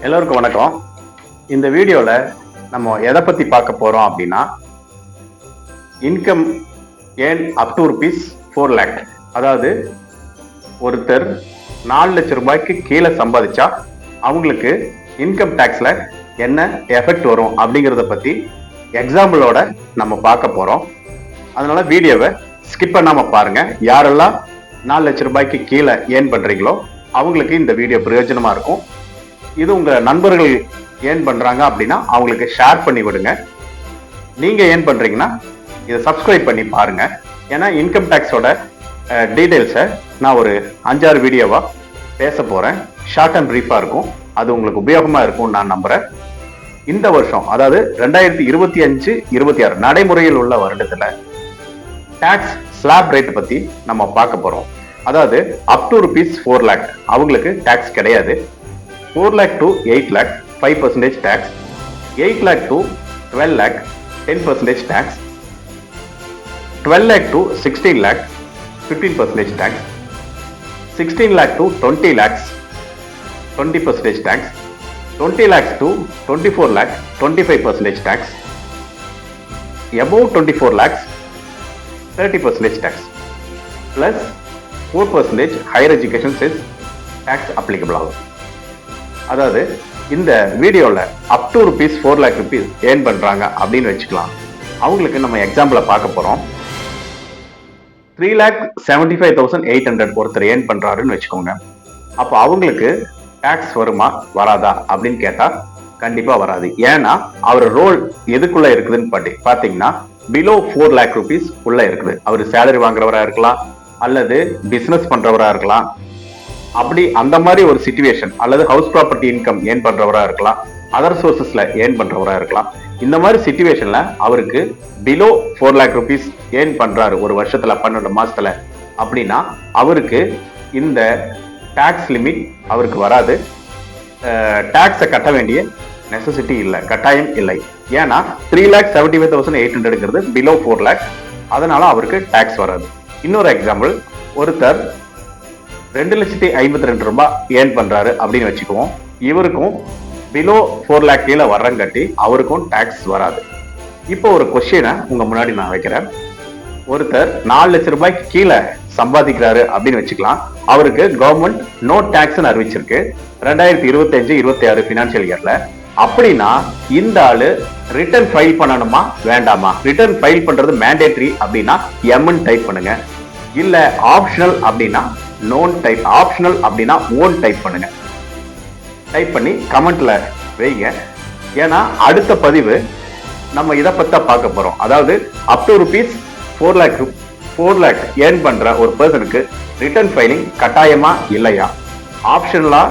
எல்லோருக்கும் வணக்கம். இந்த வீடியோவில் நம்ம எதை பற்றி பார்க்க போகிறோம் அப்படின்னா, income earn up to ₹4 lakh. அதாவது ஒருத்தர் 4 லட்சம் ரூபாய்க்கு கீழே சம்பாதிச்சா அவங்களுக்கு இன்கம் டேக்ஸில் என்ன எஃபெக்ட் வரும் அப்படிங்கிறத பற்றி எக்ஸாம்பிளோட நம்ம பார்க்க போகிறோம். அதனால வீடியோவை ஸ்கிப் பண்ணாமல் பாருங்கள். யாரெல்லாம் 4 லட்சம் ரூபாய்க்கு கீழே ஏர்ன் பண்ணுறீங்களோ அவங்களுக்கு இந்த வீடியோ பிரயோஜனமாக இருக்கும். இது உங்கள் நண்பர்கள் ஏர்ன் பண்ணுறாங்க அப்படின்னா அவங்களுக்கு ஷேர் பண்ணி விடுங்க. நீங்கள் ஏர்ன் பண்ணுறீங்கன்னா இதை சப்ஸ்கிரைப் பண்ணி பாருங்கள். ஏன்னா இன்கம் டேக்ஸோட டீட்டெயில்ஸை நான் ஒரு 5-6 வீடியோவாக பேச போகிறேன். ஷார்ட் அண்ட் ப்ரீஃபாக இருக்கும். அது உங்களுக்கு உபயோகமாக இருக்கும்னு நான் நம்புகிறேன். இந்த வருஷம், அதாவது 2025-26 நடைமுறையில் உள்ள வருடத்தில் டேக்ஸ் ஸ்லாப் ரேட் பற்றி நம்ம பார்க்க போகிறோம். அதாவது அப் டு ₹4 lakh அவங்களுக்கு டேக்ஸ் கிடையாது. 4 lakh to 8 lakh 5% tax, 8 lakh to 12 lakh 10% tax, 12 lakh to 16 lakh 15% tax, 16 lakh to 20 lakhs 20% tax, 20 lakhs to 24 lakh 25% tax, above 24 lakhs 30% tax, plus 4% higher education cess tax applicable ஆகும். அதாவது இந்த வீடியோவில் up to ₹4 lakh earn பண்ணுறாங்க அப்படின்னு வச்சுக்கலாம். அவங்களுக்கு நம்ம எக்ஸாம்பிளை பார்க்க போகிறோம். 3,75,800 ஒருத்தர் ஏர்ன் பண்ணுறாருன்னு வச்சுக்கோங்க. அப்போ அவங்களுக்கு டேக்ஸ் வருமா வராதா அப்படின்னு கேட்டால் கண்டிப்பாக வராது. ஏன்னா அவர் ரோல் எதுக்குள்ளே இருக்குதுன்னு பார்த்தீங்கன்னா பிலோ ₹4 lakh உள்ளே இருக்குது. அவர் சேலரி வாங்குறவராக இருக்கலாம், அல்லது பிஸ்னஸ் பண்ணுறவராக இருக்கலாம். அப்படி அந்த மாதிரி ஒரு சிச்சுவேஷன், அல்லது ஹவுஸ் ப்ராப்பர்ட்டி இன்கம் ஏர்ன் பண்றவரா இருக்கலாம், அதர் சோர்சஸ்ல ஏர்ன் பண்றவரா இருக்கலாம். இந்த மாதிரி சிச்சுவேஷன்ல அவருக்கு பிலோ ₹4 lakh ஏர்ன் பண்றாரு ஒரு வருஷத்துல 12 மாசத்துல அப்படின்னா அவருக்கு இந்த டாக்ஸ் லிமிட் அவருக்கு வராது. டாக்ஸை கட்ட வேண்டிய நெசசிட்டி இல்லை, கட்டாயம் இல்லை. ஏன்னா 3,75,800 பிலோ ₹4 lakh, அதனால அவருக்கு டாக்ஸ் வராது. இன்னொரு எக்ஸாம்பிள், ஒருத்தர் 2,52,000 ஏர்ன் பண்றாரு அப்படின்னு வச்சுக்குவோம். இவருக்கும் பிலோ ₹4 lakh கீழே வர்றங்காட்டி அவருக்கும் டாக்ஸ் வராது. இப்போ ஒரு கொஸ்டினை உங்க முன்னாடி நான் வைக்கிறேன். ஒருத்தர் 4 லட்சம் ரூபாய்க்கு கீழே சம்பாதிக்கிறாரு அப்படின்னு வச்சுக்கலாம். அவருக்கு கவர்மெண்ட் நோ டாக்ஸ் அறிவிச்சிருக்கு 2025-26 பினான்சியல் இயர்ல. அப்படின்னா இந்த ஆளு ரிட்டர்ன் ஃபைல் பண்ணணுமா வேண்டாமா? ரிட்டர்ன் ஃபைல் பண்றது மேண்டேட்டரி அப்படின்னா எம்ன்னு டைப் பண்ணுங்க. இல்ல ஆப்ஷனல் அப்படின்னா நோன் டைப், ஆப்ஷனல் அப்படின்னா ஓன் டைப் பண்ணுங்க. டைப் பண்ணி கமெண்ட்ல வைங்க. ஏன்னா அடுத்த பதிவு நம்ம இதை பத்தி பார்க்க போறோம். அதாவது அப் டு ₹4 lakh ஏர்ன் பண்ற ஒரு பர்சனுக்கு ரிட்டர்ன் ஃபைலிங் கட்டாயமா இல்லையா, ஆப்ஷனலா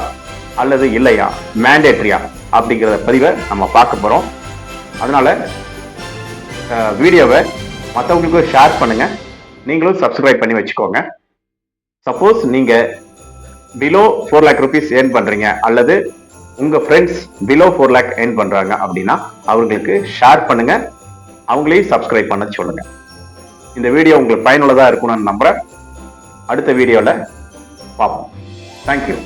அல்லது இல்லையா, மேண்டேட்டரியா அப்படிங்கிற பதிவை நம்ம பார்க்க போறோம். அதனால வீடியோவை மற்றவங்களுக்கு ஷேர் பண்ணுங்க. நீங்களும் சப்ஸ்கிரைப் பண்ணி வச்சுக்கோங்க. சப்போஸ் நீங்க பிலோ ₹4 lakh ஏர்ன் பண்றீங்க, அல்லது உங்க ஃப்ரெண்ட்ஸ் பிலோ ₹4 lakh ஏர்ன் பண்றாங்க அப்படின்னா அவங்களுக்கு ஷேர் பண்ணுங்க, அவங்களையும் சப்ஸ்கிரைப் பண்ண சொல்லுங்க. இந்த வீடியோ உங்களுக்கு பயனுள்ளதா இருக்கும்னு நம்புறேன். அடுத்த வீடியோல பார்ப்போம். தேங்க்யூ.